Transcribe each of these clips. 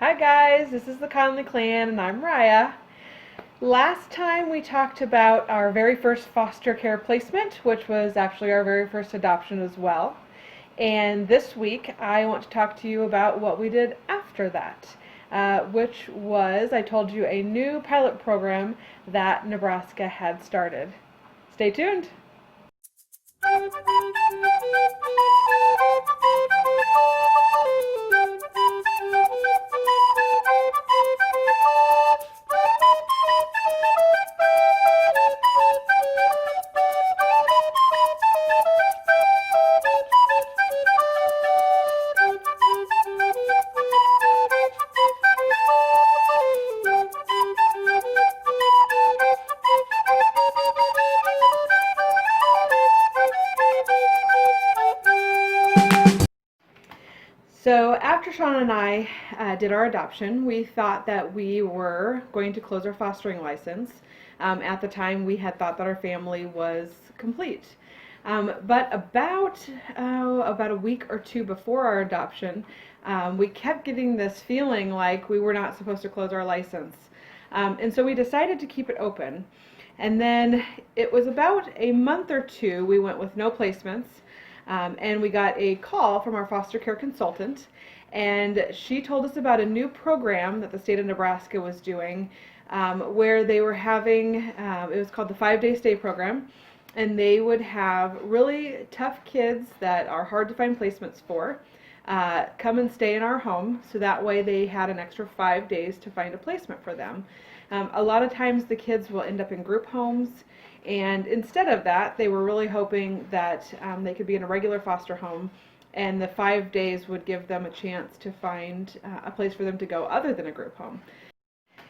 Hi guys, this is the Conley Clan and I'm Raya. Last time we talked about our very first foster care placement, which was actually our very first adoption as well. And this week I want to talk to you about what we did after that, which was, I told you, a new pilot program that Nebraska had started. Stay tuned. So after Shaun and I did our adoption, we thought that we were going to close our fostering license. At the time, we had thought that our family was complete. But about a week or two before our adoption, we kept getting this feeling like we were not supposed to close our license. And so we decided to keep it open. And then it was about a month or two, we went with no placements. And we got a call from our foster care consultant, and she told us about a new program that the state of Nebraska was doing, where they were having, it was called the 5-day stay program, and they would have really tough kids that are hard to find placements for come and stay in our home, so that way they had an extra 5 days to find a placement for them. A lot of times the kids will end up in group homes, and instead of that, they were really hoping that they could be in a regular foster home, and the 5 days would give them a chance to find a place for them to go other than a group home.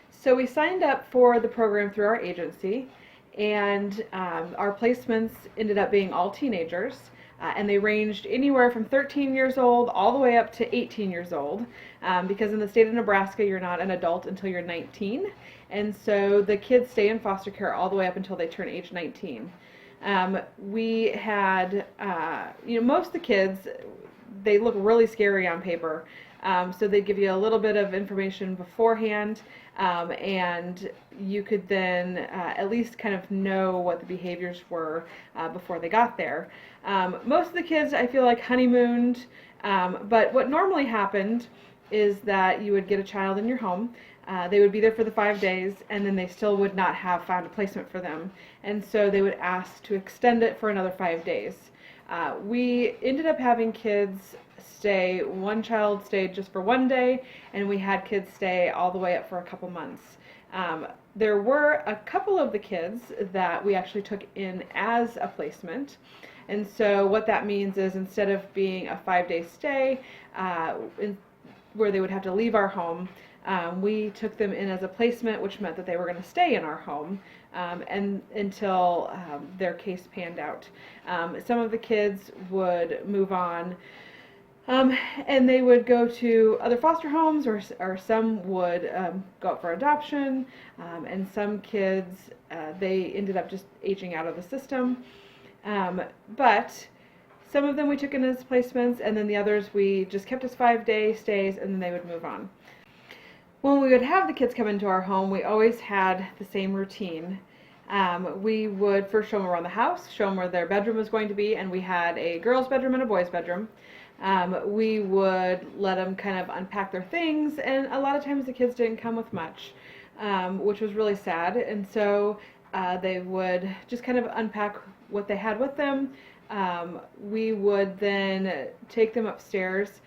So we signed up for the program through our agency, and our placements ended up being all teenagers, and they ranged anywhere from 13 years old all the way up to 18 years old, because in the state of Nebraska you're not an adult until you're 19, and so the kids stay in foster care all the way up until they turn age 19. We had, most of the kids, they look really scary on paper. So they give you a little bit of information beforehand, and you could then at least kind of know what the behaviors were before they got there. Most of the kids, I feel like, honeymooned, but what normally happened is that you would get a child in your home. They would be there for the 5 days, and then they still would not have found a placement for them, and so they would ask to extend it for another 5 days. We ended up having kids stay, one child stayed just for 1 day, and we had kids stay all the way up for a couple months. There were a couple of the kids that we actually took in as a placement, and so what that means is instead of being a 5-day stay where they would have to leave our home, we took them in as a placement, which meant that they were going to stay in our home and until their case panned out. Some of the kids would move on, and they would go to other foster homes, or some would go up for adoption, and some kids, they ended up just aging out of the system. But some of them we took in as placements, and then the others we just kept as 5-day stays, and then they would move on. When we would have the kids come into our home, we always had the same routine. We would first show them around the house, show them where their bedroom was going to be, and we had a girl's bedroom and a boy's bedroom. We would let them kind of unpack their things, and a lot of times the kids didn't come with much, which was really sad, and so they would just kind of unpack what they had with them. We would then take them upstairs,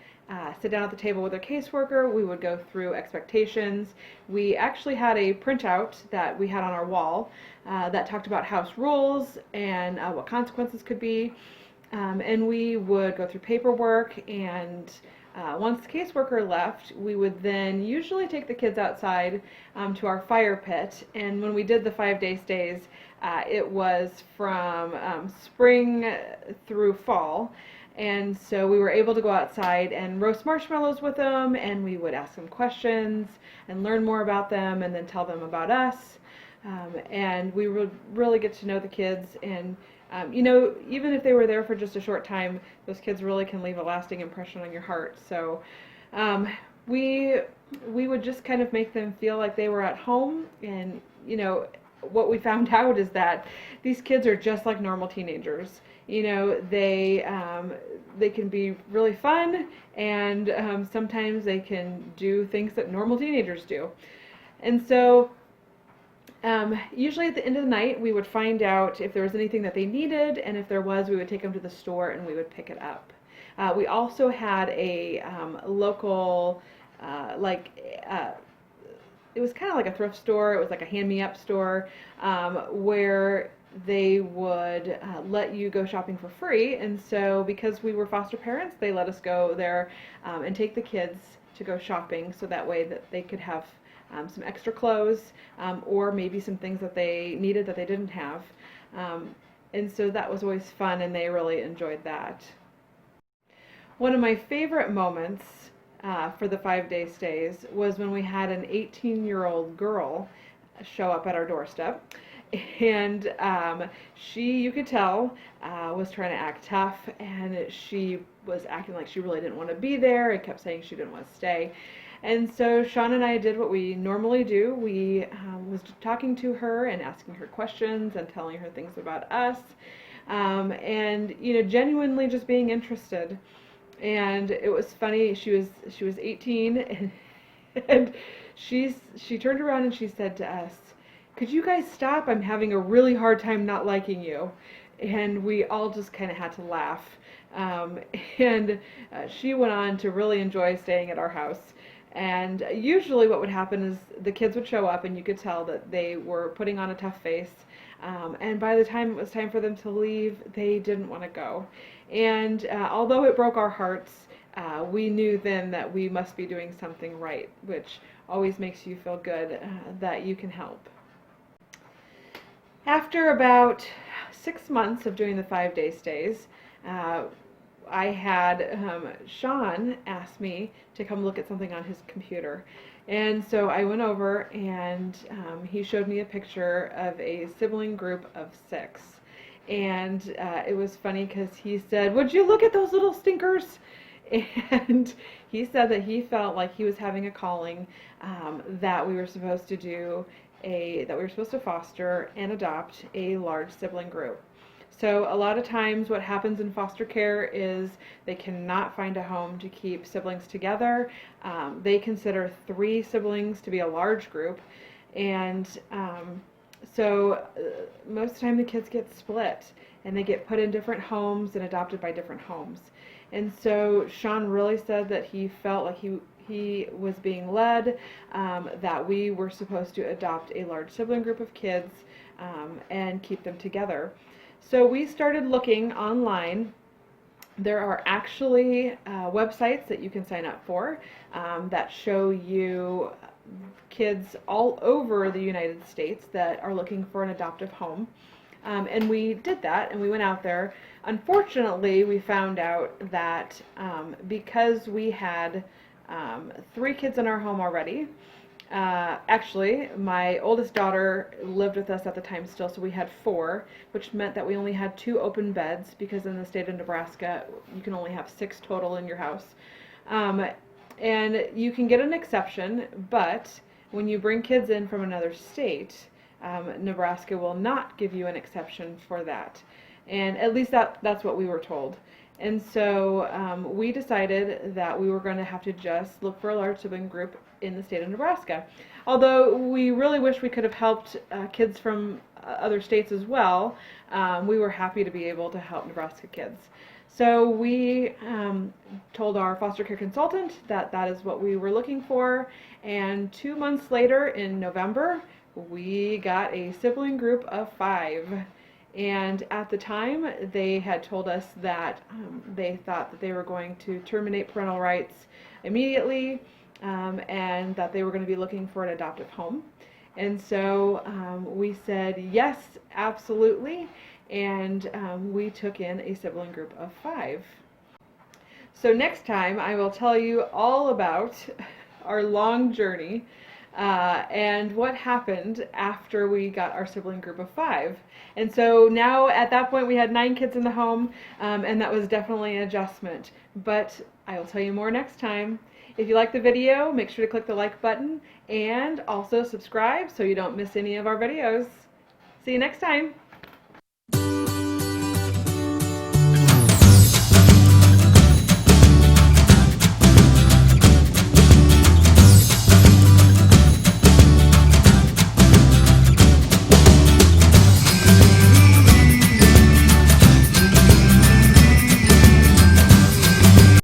sit down at the table with our caseworker. We would go through expectations. We actually had a printout that we had on our wall that talked about house rules and what consequences could be. And we would go through paperwork, and once the caseworker left, we would then usually take the kids outside to our fire pit. And when we did the 5-day stays, it was from spring through fall. And so we were able to go outside and roast marshmallows with them, and we would ask them questions and learn more about them and then tell them about us. And we would really get to know the kids, and even if they were there for just a short time, those kids really can leave a lasting impression on your heart. So we we would just kind of make them feel like they were at home. And what we found out is that these kids are just like normal teenagers. They can be really fun, and sometimes they can do things that normal teenagers do. And so usually at the end of the night, we would find out if there was anything that they needed, and if there was, we would take them to the store and we would pick it up. We also had a local, like, it was kind of like a thrift store. It was like a hand-me-up store, where they would let you go shopping for free. And so because we were foster parents, they let us go there and take the kids to go shopping, so that way that they could have some extra clothes, or maybe some things that they needed that they didn't have. And so that was always fun, and they really enjoyed that. One of my favorite moments for the 5-day stays was when we had an 18-year-old girl show up at our doorstep. And she, you could tell, was trying to act tough, and she was acting like she really didn't want to be there and kept saying she didn't want to stay. And so Shaun and I did what we normally do. We was talking to her and asking her questions and telling her things about us, and genuinely just being interested. And it was funny. She was 18, and she turned around and she said to us, "Could you guys stop? I'm having a really hard time not liking you." And we all just kind of had to laugh. And she went on to really enjoy staying at our house. And usually what would happen is the kids would show up, and you could tell that they were putting on a tough face. And by the time it was time for them to leave, they didn't want to go. And although it broke our hearts, we knew then that we must be doing something right, which always makes you feel good that you can help. After about 6 months of doing the 5-day stays, I had Shaun ask me to come look at something on his computer. And so I went over, and he showed me a picture of a sibling group of 6. And it was funny because he said, "Would you look at those little stinkers?" And he said that he felt like he was having a calling, that we were supposed to that we were supposed to foster and adopt a large sibling group. So a lot of times what happens in foster care is they cannot find a home to keep siblings together. They consider 3 siblings to be a large group. And so most of the time the kids get split, and they get put in different homes and adopted by different homes. And so Shaun really said that he felt like he was being led, that we were supposed to adopt a large sibling group of kids and keep them together. So we started looking online. There are actually websites that you can sign up for that show you kids all over the United States that are looking for an adoptive home. And we did that, and we went out there. Unfortunately, we found out that because we had 3 kids in our home already, actually, my oldest daughter lived with us at the time still, so we had 4, which meant that we only had 2 open beds, because in the state of Nebraska, you can only have 6 total in your house. And you can get an exception, but when you bring kids in from another state, Nebraska will not give you an exception for that. And at least that's what we were told. And so we decided that we were going to have to just look for a large sibling group in the state of Nebraska. Although we really wish we could have helped kids from other states as well, we were happy to be able to help Nebraska kids. So we told our foster care consultant that that is what we were looking for, and 2 months later, in November, we got a sibling group of 5. And at the time, they had told us that they thought that they were going to terminate parental rights immediately, and that they were going to be looking for an adoptive home. And so we said yes, absolutely, and we took in a sibling group of 5. So next time I will tell you all about our long journey and what happened after we got our sibling group of 5. And so now at that point we had 9 kids in the home, and that was definitely an adjustment. But I will tell you more next time. If you like the video, make sure to click the like button and also subscribe so you don't miss any of our videos. See you next time.